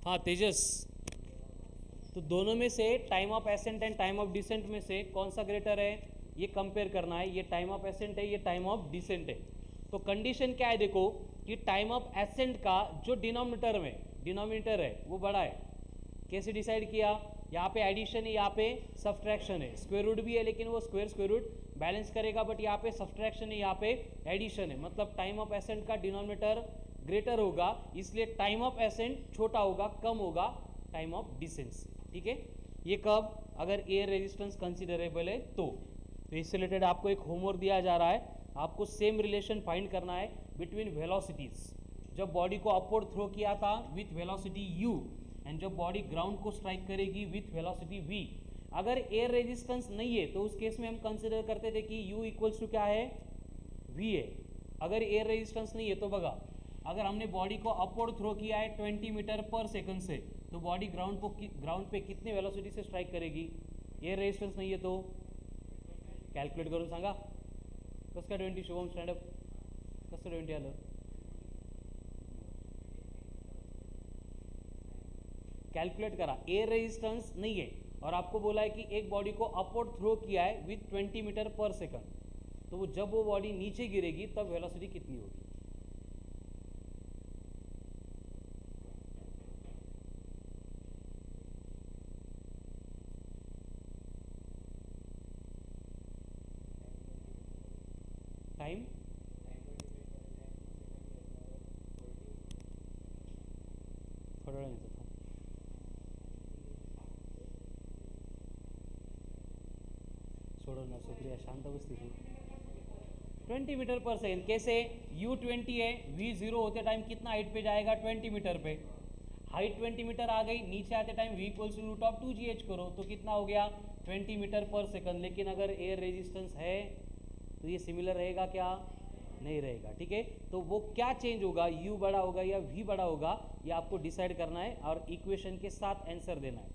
हाँ तेजस, तो दोनों में से time of ascent and time of descent में से कौन सा ग्रेटर है ये कंपेयर करना है। ये टाइम ऑफ एसेंट है, ये टाइम ऑफ डिसेंट है। तो कंडीशन क्या है देखो कि टाइम ऑफ एसेंट का जो डिनोमिनेटर है वो बड़ा है। कैसे डिसाइड किया, यहाँ पे एडिशन है, यहाँ पे सब्ट्रैक्शन है, स्क्वायर रूट भी है लेकिन वो स्क्वायर रूट बैलेंस करेगा, बट यहाँ पे सब्ट्रैक्शन है, यहाँ पे एडिशन है, मतलब टाइम ऑफ एसेंट का डिनोमिनेटर ग्रेटर होगा, इसलिए टाइम ऑफ एसेंट छोटा होगा, कम होगा टाइम ऑफ डिसेंट से। ठीक है, ये कब, अगर एयर रेजिस्टेंस कंसिडरेबल है तो इससे रिलेटेड आपको एक होमवर्क दिया जा रहा है, आपको सेम रिलेशन फाइंड करना है बिटवीन वेलोसिटीज। जब बॉडी को अपवर्ड थ्रो किया था विथ वेलोसिटी u एंड जब बॉडी ग्राउंड को स्ट्राइक करेगी विथ वेलोसिटी v, अगर एयर रेजिस्टेंस नहीं है तो उस केस में हम कंसिडर करते थे कि u इक्वल्स टू क्या है, v है। अगर एयर रेजिस्टेंस नहीं है तो बघा, अगर हमने बॉडी को अपवर्ड थ्रो किया है 20 मीटर पर सेकंड से, तो बॉडी ग्राउंड पे कितने वेलोसिटी से स्ट्राइक करेगी, एयर रेजिस्टेंस नहीं है तो कॅल्क्युलेट करून सांगा कसं काय 20, शुभम स्टँडअप कसं 20 आलं, कैलकुलेट करा। एयर रेजिस्टेंस नहीं है और आपको बोला है कि एक बॉडी को अपवर्ड थ्रो किया है विथ 20 मीटर पर सेकंड, तो वो जब वो बॉडी नीचे गिरेगी तब वेलोसिटी कितनी होगी। टाइम थोड़ा वेळ येतो सोडवणार सुप्रिया, शांत बसती तू। 20 मीटर पर सेकेंड कैसे, u20 है, v0 होते टाइम कितना हाइट पे जाएगा 20 मीटर पे, हाइट 20 मीटर आ गई, नीचे आते time v equals to root of 2gh करो तो कितना हो गया 20 मीटर पर सेकंड। लेकिन अगर एयर रेजिस्टेंस है तो ये सिमिलर रहेगा क्या, नहीं रहेगा। ठीक है, तो वो क्या चेंज होगा, u बड़ा होगा या v बड़ा होगा, ये आपको डिसाइड करना है और इक्वेशन के साथ आंसर देना है।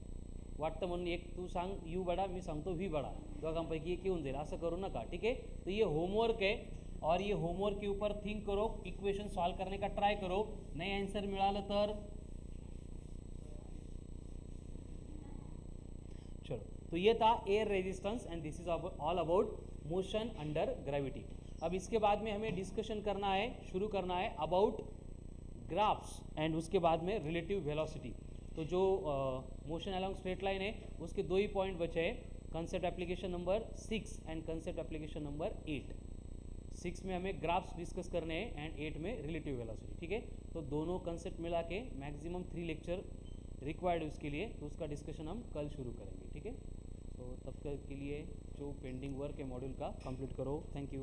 वाटतं म्हणून एक तू सांग u बड़ा, मी सांगतो v बड़ा, दोघांपैकी एक येऊन जाईल, असं करू नका। ठीक है, तो ये होमवर्क है और ये होमवर्क के ऊपर थिंक करो, इक्वेशन सॉल्व करने का ट्राय करो, नहीं आंसर मिळालं तर चलो। तो ये था air resistance and this is all about motion under gravity. अब इसके बाद में हमें डिस्कशन करना है, शुरू करना है अबाउट ग्राफ्स एंड उसके बाद में रिलेटिव वेलोसिटी। तो जो मोशन अलोंग स्ट्रेट लाइन है उसके दो ही पॉइंट बचे हैं, concept application number 6 and concept application number 8। 6 में हमें ग्राफ्स डिस्कस करने हैं एंड 8 में रिलेटिव वेलोसिटी। ठीक है, तो दोनों कंसेप्ट मिला के मैक्सिमम 3 लेक्चर रिक्वायर्ड है उसके लिए, तो उसका डिस्कशन हम कल शुरू करेंगे। ठीक है, तो तब तक के लिए जो पेंडिंग वर्क है मॉड्यूल का कंप्लीट करो। Thank you.